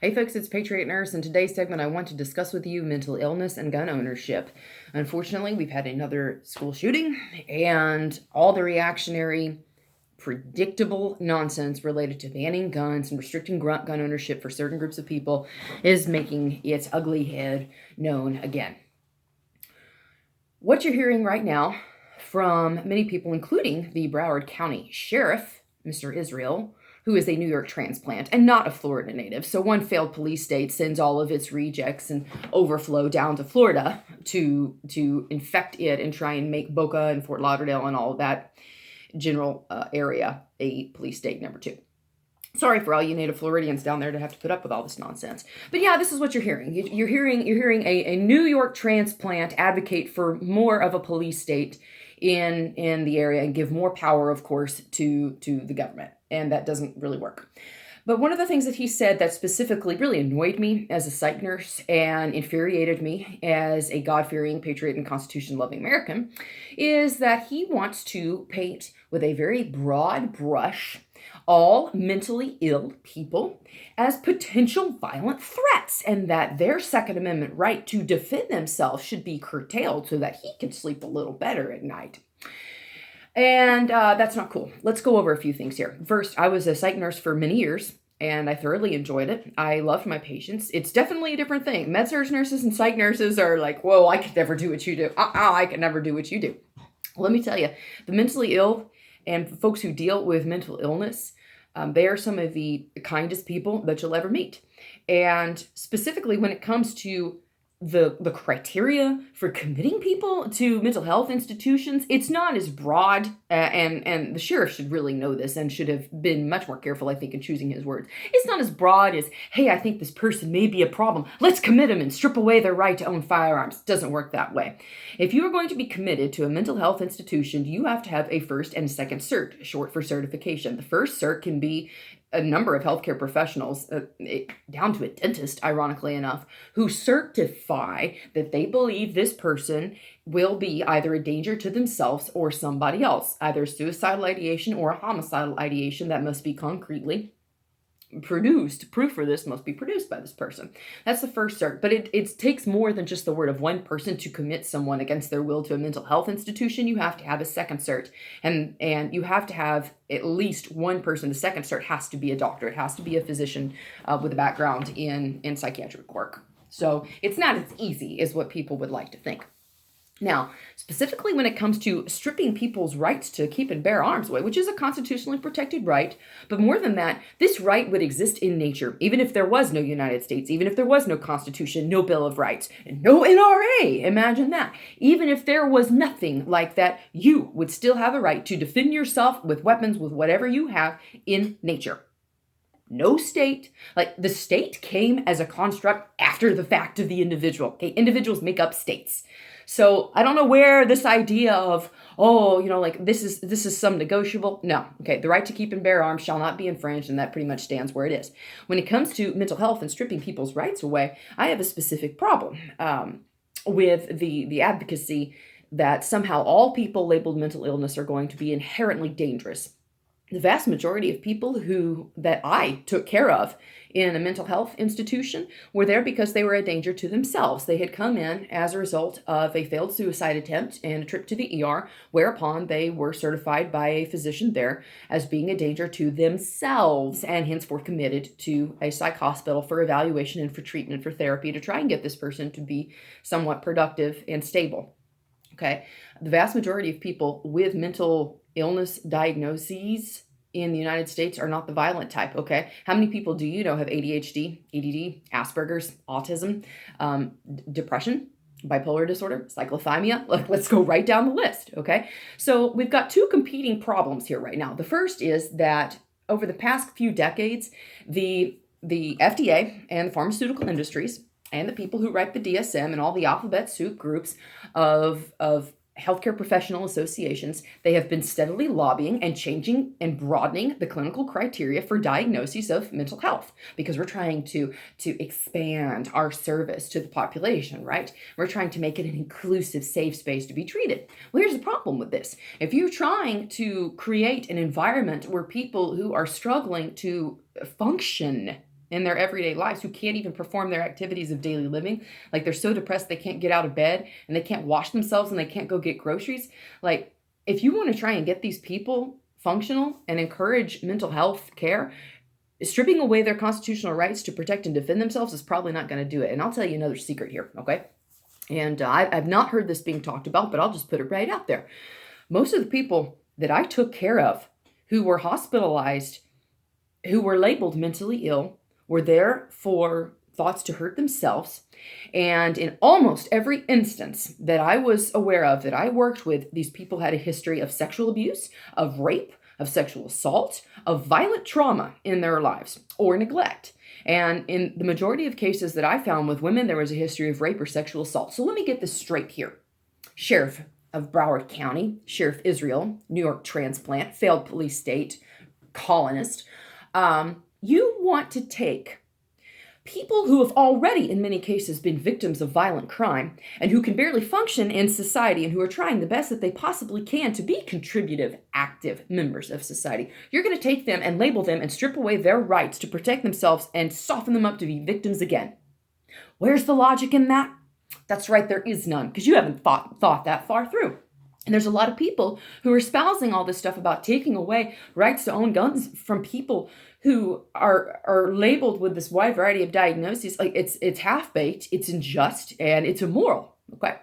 Hey folks, it's Patriot Nurse. In today's segment, I want to discuss with you mental illness and gun ownership. Unfortunately, we've had another school shooting, and all the reactionary, predictable nonsense related to banning guns and restricting gun ownership for certain groups of people is making its ugly head known again. What you're hearing right now from many people, including the Broward County Sheriff, Mr. Israel, who is a New York transplant and not a Florida native. So one failed police state sends all of its rejects and overflow down to Florida to infect it and try and make Boca and Fort Lauderdale and all of that general area a police state number 2. Sorry for all you native Floridians down there to have to put up with all this nonsense. But yeah, this is what you're hearing. You're hearing a New York transplant advocate for more of a police state in the area and give more power, of course, to the government. And that doesn't really work. But one of the things that he said that specifically really annoyed me as a psych nurse and infuriated me as a God-fearing, patriot, and Constitution-loving American is that he wants to paint with a very broad brush all mentally ill people as potential violent threats, and that their Second Amendment right to defend themselves should be curtailed so that he can sleep a little better at night. And that's not cool. Let's go over a few things here. First, I was a psych nurse for many years, and I thoroughly enjoyed it. I loved my patients. It's definitely a different thing. Med-surg nurses and psych nurses are like, whoa, I could never do what you do. I could never do what you do. Let me tell you, the mentally ill and folks who deal with mental illness, they are some of the kindest people that you'll ever meet. And specifically when it comes to the criteria for committing people to mental health institutions, it's not as broad, and the sheriff should really know this and should have been much more careful, I think, in choosing his words. It's not as broad as, hey, I think this person may be a problem. Let's commit them and strip away their right to own firearms. It doesn't work that way. If you are going to be committed to a mental health institution, you have to have a first and second cert, short for certification. The first cert can be a number of healthcare professionals, down to a dentist, ironically enough, who certify that they believe this person will be either a danger to themselves or somebody else, either suicidal ideation or a homicidal ideation that must be concretely produced. Proof for this must be produced by this person. That's the first cert. But it takes more than just the word of one person to commit someone against their will to a mental health institution. You have to have a second cert, and you have to have at least one person. The second cert has to be a doctor. It has to be a physician with a background in psychiatric work. So it's not as easy as what people would like to think. Now, specifically when it comes to stripping people's rights to keep and bear arms away, which is a constitutionally protected right, but more than that, this right would exist in nature, even if there was no United States, even if there was no Constitution, no Bill of Rights, and no NRA, imagine that. Even if there was nothing like that, you would still have a right to defend yourself with weapons, with whatever you have in nature. No state, like the state came as a construct after the fact of the individual. Okay, individuals make up states. So I don't know where this idea of, like this is some negotiable. No. Okay. The right to keep and bear arms shall not be infringed, and that pretty much stands where it is. When it comes to mental health and stripping people's rights away, I have a specific problem with the advocacy that somehow all people labeled mental illness are going to be inherently dangerous. The vast majority of people that I took care of in a mental health institution were there because they were a danger to themselves. They had come in as a result of a failed suicide attempt and a trip to the ER, whereupon they were certified by a physician there as being a danger to themselves and henceforth committed to a psych hospital for evaluation and for treatment, for therapy, to try and get this person to be somewhat productive and stable. Okay, the vast majority of people with mental illness diagnoses in the United States are not the violent type, okay? How many people do you know have ADHD, EDD, Asperger's, autism, depression, bipolar disorder, cyclothymia? Let's go right down the list, okay? So we've got two competing problems here right now. The first is that over the past few decades, the FDA and the pharmaceutical industries and the people who write the DSM and all the alphabet soup groups of healthcare professional associations, they have been steadily lobbying and changing and broadening the clinical criteria for diagnoses of mental health, because we're trying to expand our service to the population, right? We're trying to make it an inclusive, safe space to be treated. Well, here's the problem with this. If you're trying to create an environment where people who are struggling to function in their everyday lives, who can't even perform their activities of daily living. Like, they're so depressed they can't get out of bed, and they can't wash themselves, and they can't go get groceries. Like, if you want to try and get these people functional and encourage mental health care, stripping away their constitutional rights to protect and defend themselves is probably not going to do it. And I'll tell you another secret here, okay? And I've not heard this being talked about, but I'll just put it right out there. Most of the people that I took care of who were hospitalized, who were labeled mentally ill, were there for thoughts to hurt themselves. And in almost every instance that I was aware of, that I worked with, these people had a history of sexual abuse, of rape, of sexual assault, of violent trauma in their lives, or neglect. And in the majority of cases that I found with women, there was a history of rape or sexual assault. So let me get this straight here. Sheriff of Broward County, Sheriff Israel, New York transplant, failed police state, colonist. You want to take people who have already, in many cases, been victims of violent crime and who can barely function in society and who are trying the best that they possibly can to be contributive, active members of society. You're going to take them and label them and strip away their rights to protect themselves and soften them up to be victims again. Where's the logic in that? That's right, there is none, because you haven't thought that far through. And there's a lot of people who are espousing all this stuff about taking away rights to own guns from people who are labeled with this wide variety of diagnoses. Like, it's half-baked, it's unjust, and it's immoral. Okay.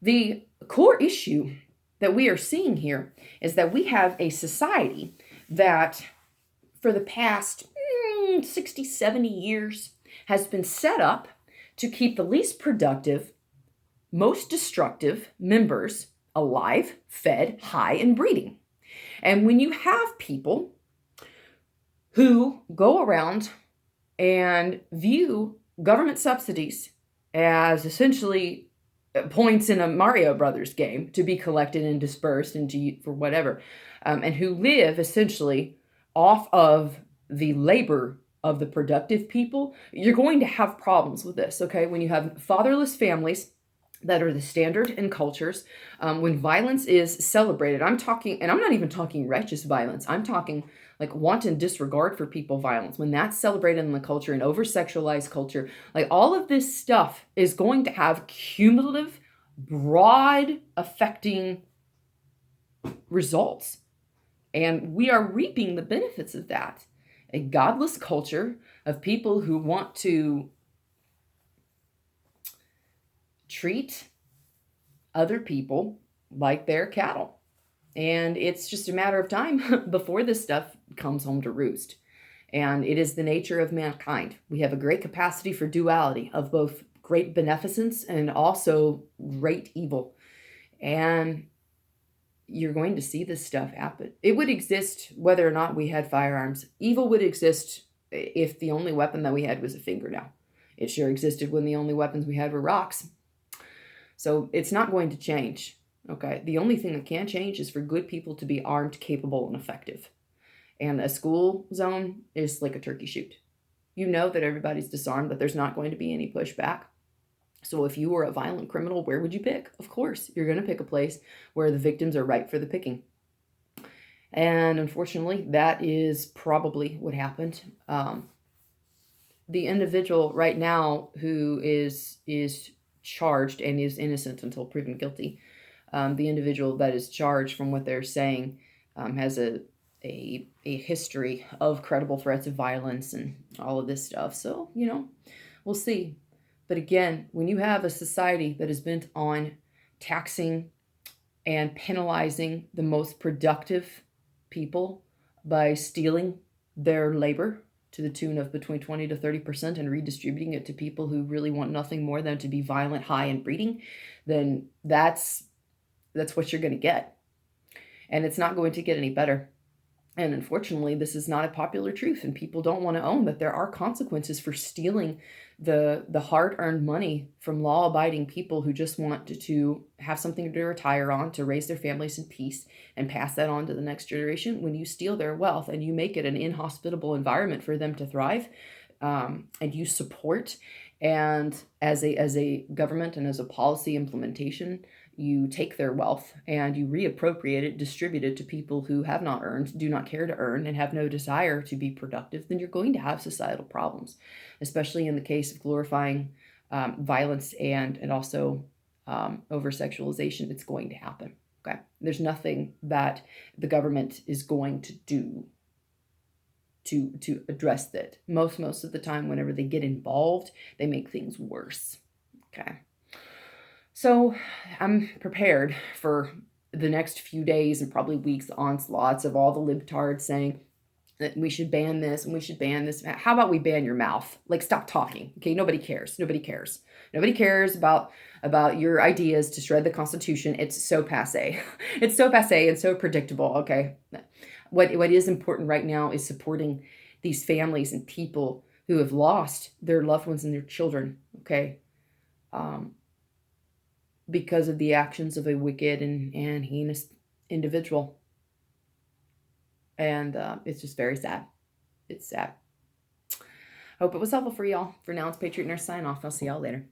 The core issue that we are seeing here is that we have a society that for the past 60, 70 years has been set up to keep the least productive, most destructive members alive, fed, high, and breeding. And when you have people who go around and view government subsidies as essentially points in a Mario Brothers game to be collected and dispersed and for whatever, and who live essentially off of the labor of the productive people, you're going to have problems with this, okay? When you have fatherless families that are the standard in cultures, when violence is celebrated, I'm talking, and I'm not even talking righteous violence, I'm talking like wanton disregard for people violence, when that's celebrated in the culture and over-sexualized culture, like all of this stuff is going to have cumulative, broad affecting results. And we are reaping the benefits of that. A godless culture of people who want to treat other people like they're cattle. And it's just a matter of time before this stuff comes home to roost. And it is the nature of mankind. We have a great capacity for duality of both great beneficence and also great evil. And you're going to see this stuff happen. It would exist whether or not we had firearms. Evil would exist if the only weapon that we had was a fingernail. It sure existed when the only weapons we had were rocks. So it's not going to change, okay? The only thing that can change is for good people to be armed, capable, and effective. And a school zone is like a turkey shoot. You know that everybody's disarmed, that there's not going to be any pushback. So if you were a violent criminal, where would you pick? Of course, you're going to pick a place where the victims are ripe for the picking. And unfortunately, that is probably what happened. The individual right now who is charged and is innocent until proven guilty, the individual that is charged, from what they're saying, has a history of credible threats of violence and all of this stuff. So, we'll see. But again, when you have a society that is bent on taxing and penalizing the most productive people by stealing their labor to the tune of between 20 to 30% and redistributing it to people who really want nothing more than to be violent, high, and breeding, then that's what you're going to get. And it's not going to get any better. And unfortunately, this is not a popular truth, and people don't want to own that there are consequences for stealing the hard-earned money from law-abiding people who just want to have something to retire on, to raise their families in peace, and pass that on to the next generation. When you steal their wealth and you make it an inhospitable environment for them to thrive, and you support, and as a government and as a policy implementation, you take their wealth and you reappropriate it, distribute it to people who have not earned, do not care to earn, and have no desire to be productive, then you're going to have societal problems, especially in the case of glorifying violence and also over sexualization. It's going to happen. Okay, there's nothing that the government is going to do to address that. Most of the time, whenever they get involved, they make things worse. Okay. So I'm prepared for the next few days and probably weeks onslaughts of all the libtards saying that we should ban this and we should ban this. How about we ban your mouth? Like, stop talking. Okay, nobody cares. Nobody cares. Nobody cares about your ideas to shred the Constitution. It's so passe. It's so passe and so predictable. Okay. What is important right now is supporting these families and people who have lost their loved ones and their children. Okay. Because of the actions of a wicked and heinous individual. And it's just very sad. It's sad. Hope it was helpful for y'all. For now, it's Patriot Nurse sign off. I'll see y'all later.